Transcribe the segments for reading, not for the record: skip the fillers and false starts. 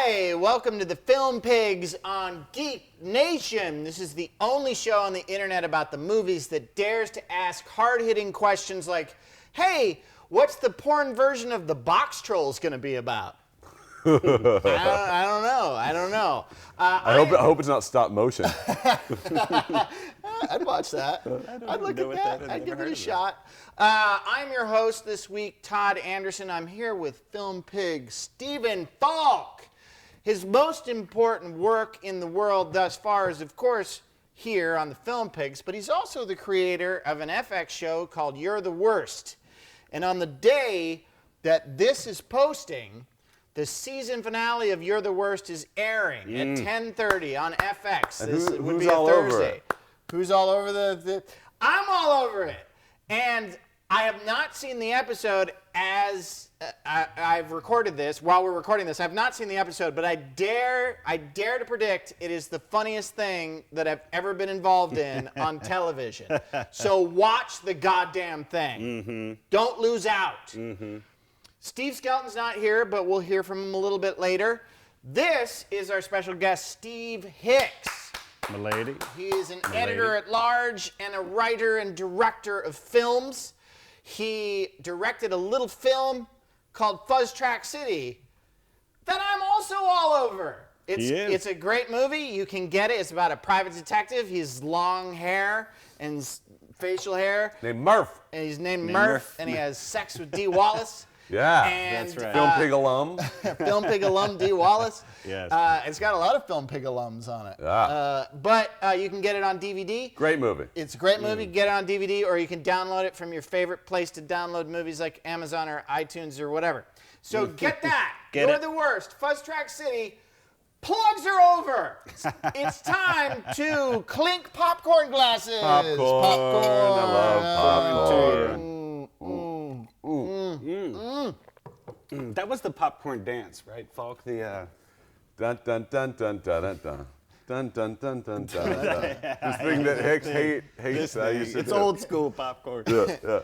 Hi, welcome to the Film Pigs on GeekNation. This is the only show on the internet about the movies that dares to ask hard-hitting questions like, hey, what's the porn version of the Box Trolls going to be about? I don't know. I hope it's not stop motion. I'd watch that. I'd look at that. I'd give it a shot. I'm your host this week, Todd Anderson. I'm here with Film Pig Stephen Falk. His most important work in the world thus far is, of course, here on the Film Pigs, but he's also the creator of an FX show called You're the Worst. And on the day that this is posting, the season finale of You're the Worst is airing at 10:30 on FX. And This would who's be a all over Thursday. it? Who's all over the... I'm all over it. And I have not seen the episode as I've recorded this. While we're recording this, I've not seen the episode, but I dare to predict it is the funniest thing that I've ever been involved in on television. So watch the goddamn thing. Don't lose out. Steve Skelton's not here, but we'll hear from him a little bit later. This is our special guest, Steve Hicks. Milady. He is an editor-at-large and a writer and director of films. He directed a little film called Fuzz Track City that I'm also all over. It's a great movie. You can get it. It's about a private detective. He has long hair and facial hair. Named Murph. And he's named Murph, and he has sex with Dee Wallace. Yeah, And, that's right. Film Pig alum. Film Pig alum Dee Wallace. Yes. It's got a lot of Film Pig alums on it. Yeah. But you can get it on DVD. Great movie. It's a great movie. Get it on DVD, or you can download it from your favorite place to download movies like Amazon or iTunes or whatever. So get that. You're the worst. Fuzz Track City. Plugs are over. It's time to clink popcorn glasses. Popcorn. I love popcorn. That was the popcorn dance, right, Falk? The Dun dun dun dun dun dun dun. Dun dun dun dun dun dun. This thing that Hicks hates. I used to it's do. old school popcorn. So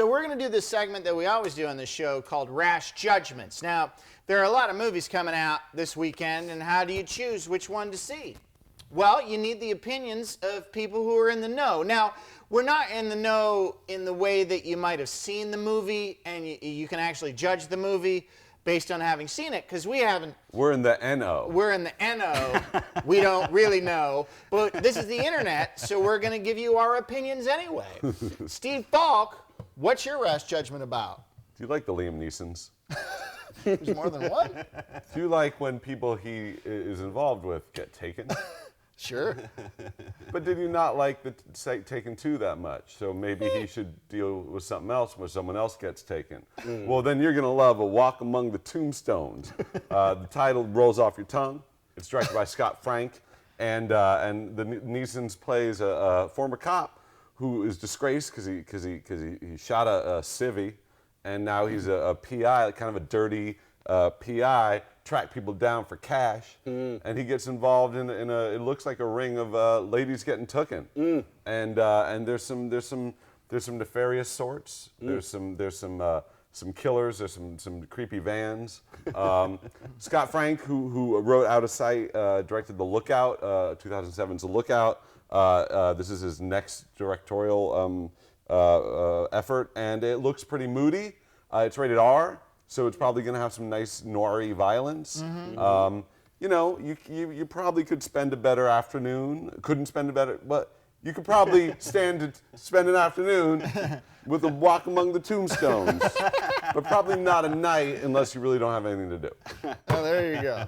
we're going to do this segment that we always do on this show called Rash Judgments. Now, there are a lot of movies coming out this weekend, and how do you choose which one to see? Well, you need the opinions of people who are in the know. Now, we're not in the know in the way that you might have seen the movie, and you can actually judge the movie based on having seen it, because we haven't. We're in the NO. We're in the NO. We don't really know. But this is the internet, so we're going to give you our opinions anyway. Steve Falk, what's your rash judgment about? Do you like the Liam Neesons? There's more than one? Do you like when people he is involved with get taken? Sure. But did you not like the Taken 2 that much? So maybe he should deal with something else where someone else gets taken. Well, then you're going to love A Walk Among the Tombstones. The title rolls off your tongue. It's directed by Scott Frank. And the Neesons plays a former cop who is disgraced because he shot a civvy. And now he's a PI, kind of a dirty PI, track people down for cash, and he gets involved in a it looks like a ring of ladies getting tooken, and there's some nefarious sorts. There's some killers. There's some creepy vans. Scott Frank, who wrote Out of Sight, directed The Lookout, 2007's The Lookout. This is his next directorial effort, and it looks pretty moody. It's rated R. So it's probably going to have some nice noiry violence. You know, you probably could spend a better afternoon. Couldn't spend a better, but you could probably stand to spend an afternoon with A Walk Among the Tombstones. But probably not a night unless you really don't have anything to do. Oh, there you go.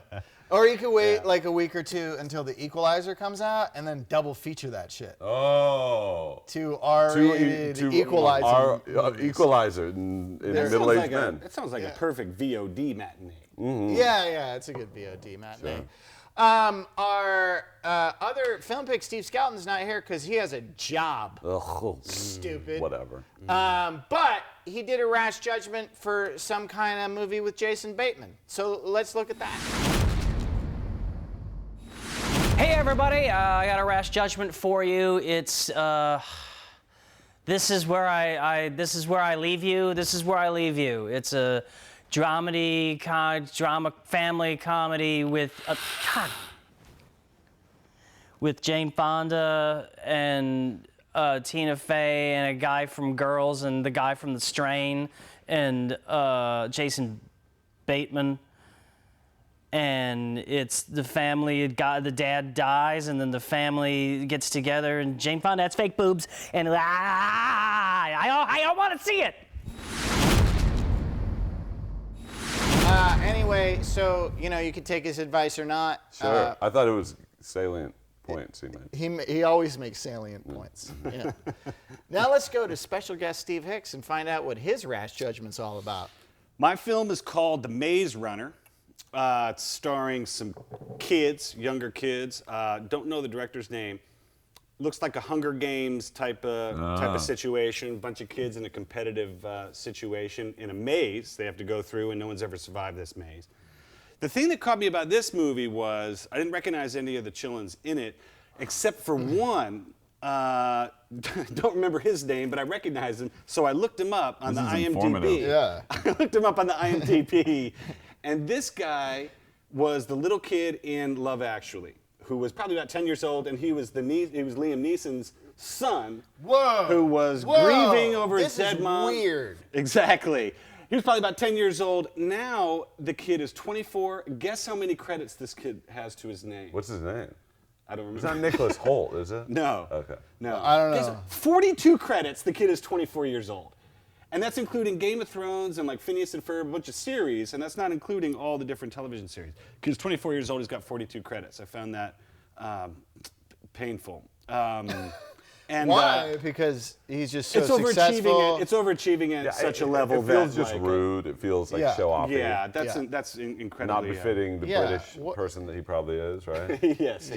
Or you could wait like a week or two until The Equalizer comes out and then double feature that shit. Oh. To R-rated Equalizer. Equalizer in middle-aged men. That sounds like a perfect VOD matinee. Yeah, it's a good VOD matinee. Sure. Our other film pick, Steve Skelton's not here because he has a job. Ugh. Stupid. Whatever. But he did a rash judgment for some kind of movie with Jason Bateman. So let's look at that. Hey everybody, I got a rash judgment for you. It's this is where I leave you. This is where I leave you. It's a dramedy, drama, family comedy with with Jane Fonda and Tina Fey and a guy from Girls and the guy from The Strain and Jason Bateman. And it's the family, the dad dies, and then the family gets together, and Jane Fonda has fake boobs, and I don't want to see it. Anyway, so, you could take his advice or not. Sure. I thought it was salient points he made. He always makes salient points. Yeah. Now let's go to special guest Steve Hicks and find out what his rash judgment's all about. My film is called The Maze Runner. It's starring some kids, younger kids. Don't know the director's name. Looks like a Hunger Games type of situation. A bunch of kids in a competitive situation in a maze they have to go through, and no one's ever survived this maze. The thing that caught me about this movie was I didn't recognize any of the chillins in it, except for one. Don't remember his name, but I recognized him, so I looked him up on the IMDb. Yeah. I looked him up on the IMDb, and this guy was the little kid in Love Actually, who was probably about 10 years old, and he was Liam Neeson's son. Whoa! Who was grieving over his dead mom. This is weird. Exactly. He was probably about 10 years old. Now the kid is 24. Guess how many credits this kid has to his name? What's his name? I don't remember. It's not Nicholas Hoult, is it? No. Okay. No. I don't know. Guess 42 credits. The kid is 24 years old. And that's including Game of Thrones and like Phineas and Ferb, a bunch of series, and that's not including all the different television series. Because 24 years old, he's got 42 credits. I found that painful. And, why? Because he's just so it's successful. It's overachieving at such a level it feels that just rude. It feels like show-offy. Yeah, that's incredibly Not befitting the British person that he probably is, right? Yes.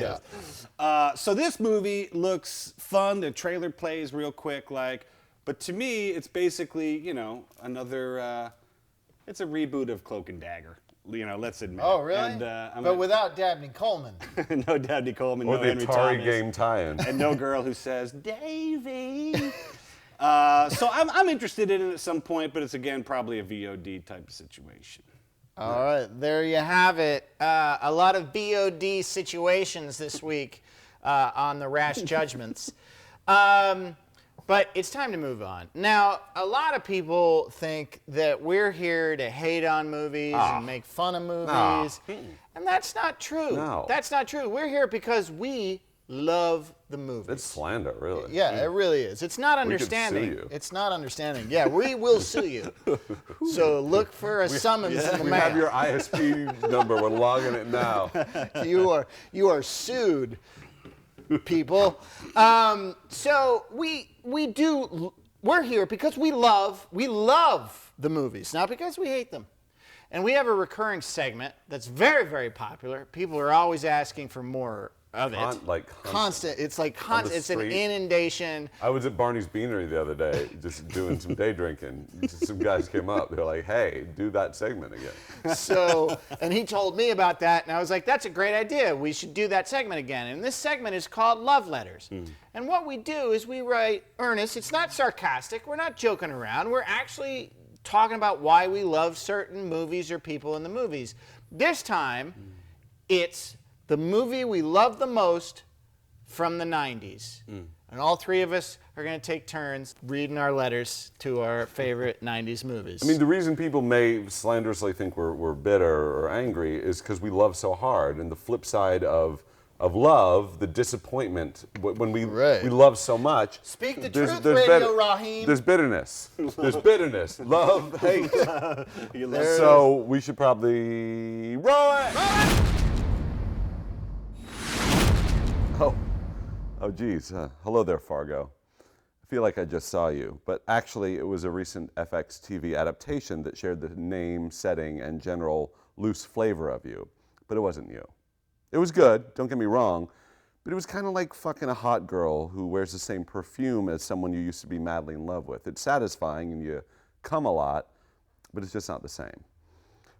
So this movie looks fun. The trailer plays real quick, but to me, it's basically another. It's a reboot of Cloak and Dagger. Let's admit. Oh, really? And, but without Dabney Coleman. No Dabney Coleman, Or no the Henry Atari Thomas, game tie-in. and no girl who says Davy. So I'm interested in it at some point, but it's again probably a VOD type of situation. All right, there you have it. A lot of VOD situations this week on the Rash Judgments. But it's time to move on. Now, a lot of people think that we're here to hate on movies and make fun of movies. And that's not true. No. That's not true. We're here because we love the movies. It's slander, really. Yeah, it really is. It's not understanding. We could sue you. It's not understanding. Yeah, we will sue you. So look for a summons in the We mail. have your ISP number. We're logging it now. You are sued, people. So we're here because we love the movies, not because we hate them. And we have a recurring segment that's very, very popular. People are always asking for more of it. Constant. It's like constant. It's an inundation. I was at Barney's Beanery the other day, just doing some day drinking. Some guys came up. They're like, "Hey, do that segment again." So, and he told me about that, and I was like, "That's a great idea. We should do that segment again." And this segment is called Love Letters. And what we do is we write earnest. It's not sarcastic. We're not joking around. We're actually talking about why we love certain movies or people in the movies. This time, it's the movie we love the most from the 90s. And all three of us are going to take turns reading our letters to our favorite 90s movies. I mean, the reason people may slanderously think we're bitter or angry is because we love so hard. And the flip side of love, the disappointment, when we love so much. Speak the truth, Radio Raheem. There's bitterness. There's bitterness. Love, hate. So we should probably roll it. Oh, geez. Hello there, Fargo. I feel like I just saw you, but actually it was a recent FX TV adaptation that shared the name, setting, and general loose flavor of you, but it wasn't you. It was good, don't get me wrong, but it was kind of like fucking a hot girl who wears the same perfume as someone you used to be madly in love with. It's satisfying and you come a lot, but it's just not the same.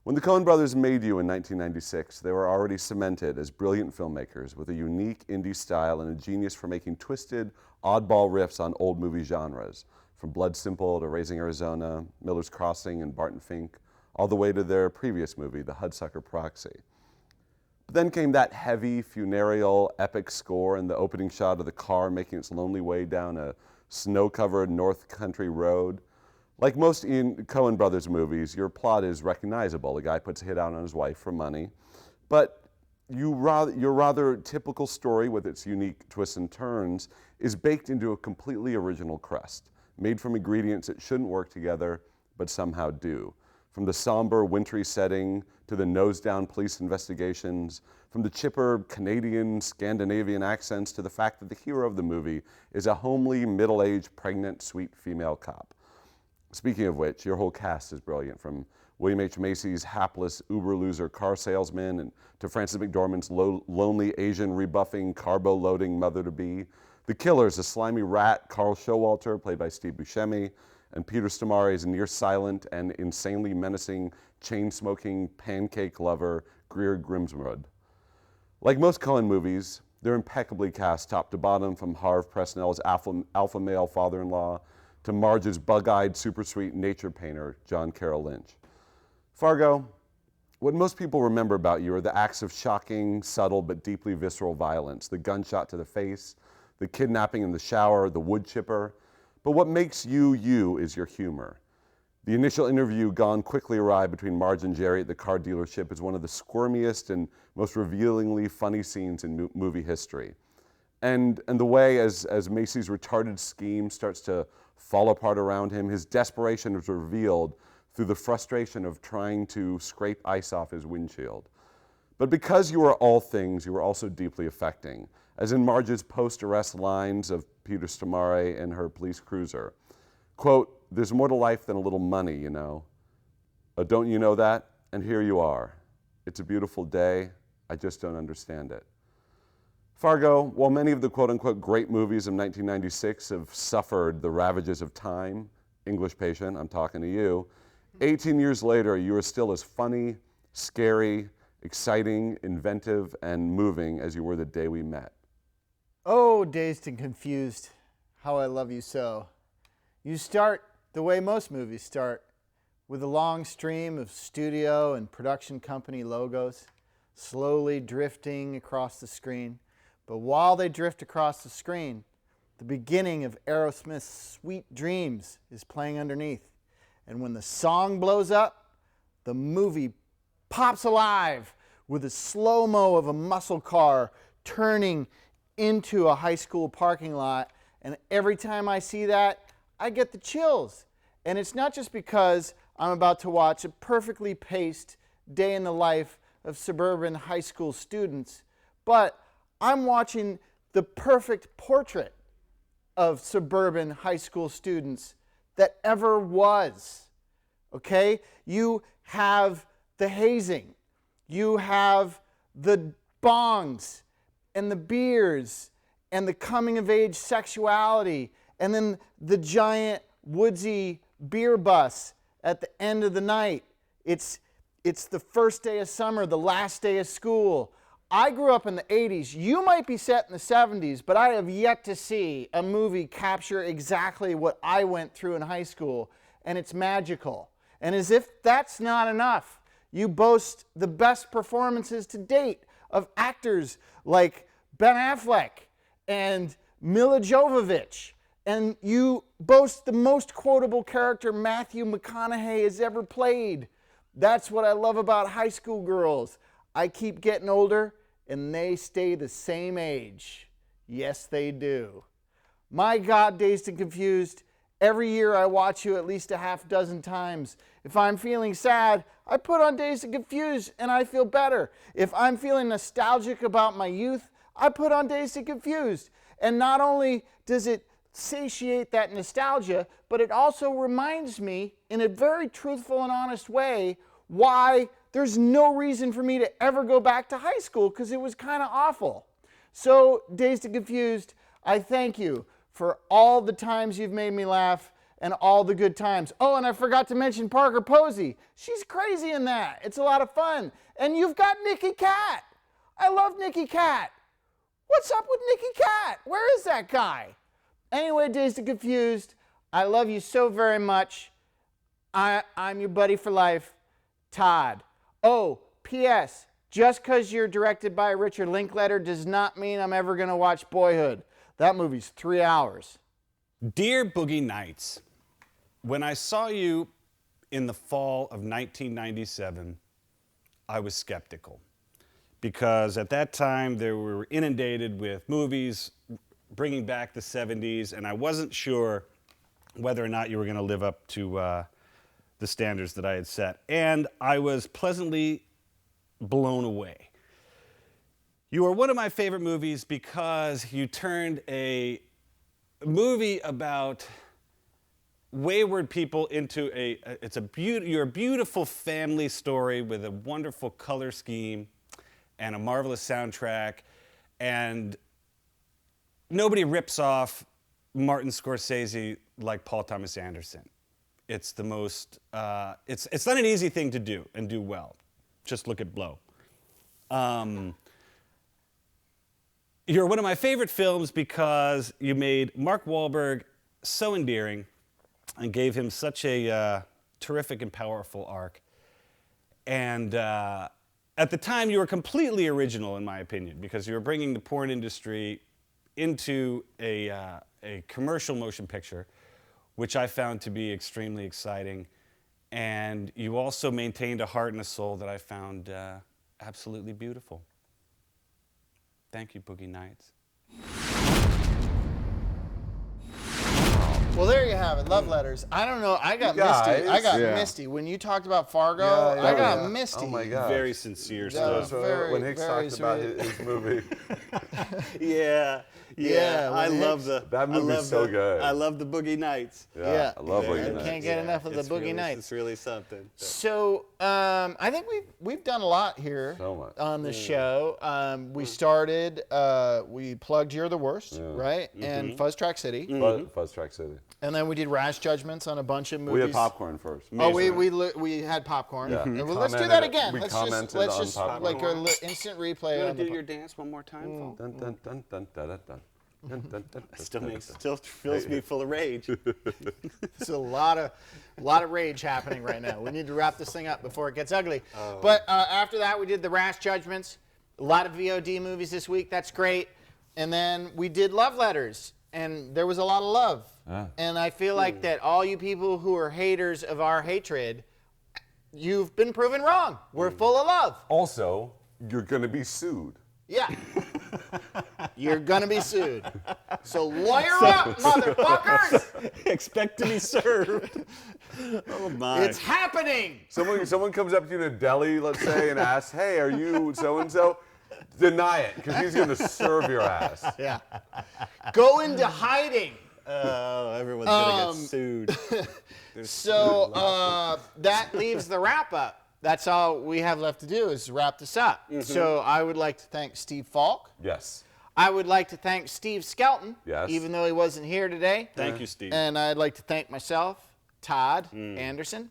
When the Coen brothers made you in 1996, they were already cemented as brilliant filmmakers with a unique indie style and a genius for making twisted, oddball riffs on old movie genres, from Blood Simple to Raising Arizona, Miller's Crossing, and Barton Fink, all the way to their previous movie, The Hudsucker Proxy. But then came that heavy, funereal, epic score and the opening shot of the car making its lonely way down a snow-covered North Country road. Like most Ian Coen brothers movies, your plot is recognizable. The guy puts a hit out on his wife for money. But your rather typical story with its unique twists and turns is baked into a completely original crust, made from ingredients that shouldn't work together, but somehow do. From the somber, wintry setting to the nose-down police investigations, from the chipper Canadian, Scandinavian accents to the fact that the hero of the movie is a homely, middle-aged, pregnant, sweet female cop. Speaking of which, your whole cast is brilliant, from William H. Macy's hapless Uber-loser car salesman and to Frances McDormand's lonely Asian rebuffing carbo-loading mother-to-be. The killer's a slimy rat, Carl Showalter, played by Steve Buscemi, and Peter Stormare's near-silent and insanely menacing, chain-smoking pancake lover, Greer Grimsrud. Like most Coen movies, they're impeccably cast top to bottom, from Harve Presnell's alpha male father-in-law to Marge's bug-eyed, super-sweet nature painter, John Carroll Lynch. Fargo, what most people remember about you are the acts of shocking, subtle, but deeply visceral violence, the gunshot to the face, the kidnapping in the shower, the wood chipper. But what makes you, you, is your humor. The initial interview gone quickly awry between Marge and Jerry at the car dealership is one of the squirmiest and most revealingly funny scenes in movie history. And the way, as Macy's retarded scheme starts to fall apart around him, his desperation is revealed through the frustration of trying to scrape ice off his windshield. But because you are all things, you are also deeply affecting, as in Marge's post-arrest lines of Peter Stormare and her police cruiser. Quote, "There's more to life than a little money, you know. Don't you know that? And here you are. It's a beautiful day. I just don't understand it." Fargo, while many of the quote-unquote great movies of 1996 have suffered the ravages of time, English Patient, I'm talking to you, 18 years later, you are still as funny, scary, exciting, inventive, and moving as you were the day we met. Oh, dazed and confused, how I love you so. You start the way most movies start, with a long stream of studio and production company logos, slowly drifting across the screen. But while they drift across the screen, the beginning of Aerosmith's Sweet Dreams is playing underneath. And when the song blows up, the movie pops alive with a slow-mo of a muscle car turning into a high school parking lot. And every time I see that, I get the chills. And it's not just because I'm about to watch a perfectly paced day in the life of suburban high school students, but I'm watching the perfect portrait of suburban high school students that ever was. Okay? You have the hazing. You have the bongs and the beers and the coming of age sexuality and then the giant woodsy beer bus at the end of the night. It's the first day of summer, the last day of school. I grew up in the 80s. You might be set in the 70s, but I have yet to see a movie capture exactly what I went through in high school, and it's magical. And as if that's not enough, you boast the best performances to date of actors like Ben Affleck and Mila Jovovich, and you boast the most quotable character Matthew McConaughey has ever played. That's what I love about high school girls. I keep getting older, and they stay the same age. Yes, they do. My God, Dazed and Confused, every year I watch you at least a half dozen times. If I'm feeling sad, I put on Dazed and Confused, and I feel better. If I'm feeling nostalgic about my youth, I put on Dazed and Confused. And not only does it satiate that nostalgia, but it also reminds me in a very truthful and honest way why there's no reason for me to ever go back to high school, because it was kind of awful. So, Dazed and Confused, I thank you for all the times you've made me laugh and all the good times. Oh, and I forgot to mention Parker Posey. She's crazy in that. It's a lot of fun. And you've got Nicky Cat. I love Nicky Cat. What's up with Nicky Cat? Where is that guy? Anyway, Dazed and Confused, I love you so very much. I'm your buddy for life. Todd. Oh, P.S. Just because you're directed by Richard Linklater does not mean I'm ever going to watch Boyhood. That movie's 3 hours. Dear Boogie Nights, when I saw you in the fall of 1997, I was skeptical. Because at that time, we were inundated with movies bringing back the 70s, and I wasn't sure whether or not you were going to live up to the standards that I had set. And I was pleasantly blown away. You are one of my favorite movies because you turned a movie about wayward people into you're a beautiful family story with a wonderful color scheme and a marvelous soundtrack, and nobody rips off Martin Scorsese like Paul Thomas Anderson. It's the most, it's not an easy thing to do and do well. Just look at Blow. You're one of my favorite films because you made Mark Wahlberg so endearing and gave him such a terrific and powerful arc. And at the time, you were completely original, in my opinion, because you were bringing the porn industry into a commercial motion picture, which I found to be extremely exciting. And you also maintained a heart and a soul that I found absolutely beautiful. Thank you, Boogie Nights. Well, there you have it. Love letters. I don't know. I got misty. I got misty. When you talked about Fargo, I got misty. Oh my God. Very sincere That stuff. was very, when Hicks very talked about sweet. his movie, Yeah, I when love Hicks- That movie's so good. I love the Boogie Nights. Yeah. I love Boogie I Nights. can't get enough of the It's Boogie really, Nights. It's really something. So I think we've done a lot here So much. on the show. We started, we plugged You're the Worst, right? And Fuzz Track City. Fuzz Track City. And then we did Rash Judgments on a bunch of movies. We had popcorn first. Oh, we had popcorn. Yeah. Well, let's do Commented- that again. we Let's commented let's on just popcorn. like a instant replay. You On want to the do your dance one more time, Falk? Dun, dun, dun, dun, dun, dun, dun. Dun, dun, dun, dun, Still fills me full of rage. There's a lot of rage happening right now. We need to wrap this thing up before it gets ugly. But after that, we did the Rash Judgments. A lot of VOD movies this week. That's great. And then we did Love Letters, and there was a lot of love. And I feel like that all you people who are haters of our hatred, you've been proven wrong. We're full of love. Also, you're going to be sued. Yeah. You're going to be sued. So lawyer up, motherfuckers. Expect to be served. Oh my. It's happening. Someone comes up to you in a deli, let's say, and asks, "Hey, are you so-and-so?" Deny it, because he's going to serve your ass. Yeah. Go into hiding. Oh, everyone's gonna get sued. So that leaves the wrap up. That's all we have left to do is wrap this up. So I would like to thank Steve Falk. Yes. I would like to thank Steve Skelton, Yes. even though he wasn't here today. Thank you, Steve. And I'd like to thank myself, Todd Anderson.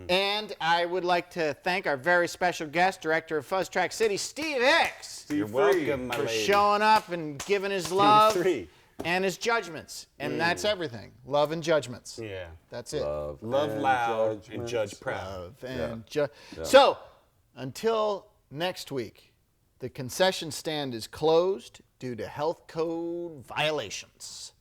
And I would like to thank our very special guest, director of Fuzz Track City, Steve Hicks, You're Free. welcome, my for lady. showing up and giving his love Free. and his judgments. And that's everything. Love and judgments. Yeah. That's it. Love and loud and judgments. judge proud. Love and So, until next week, the concession stand is closed due to health code violations.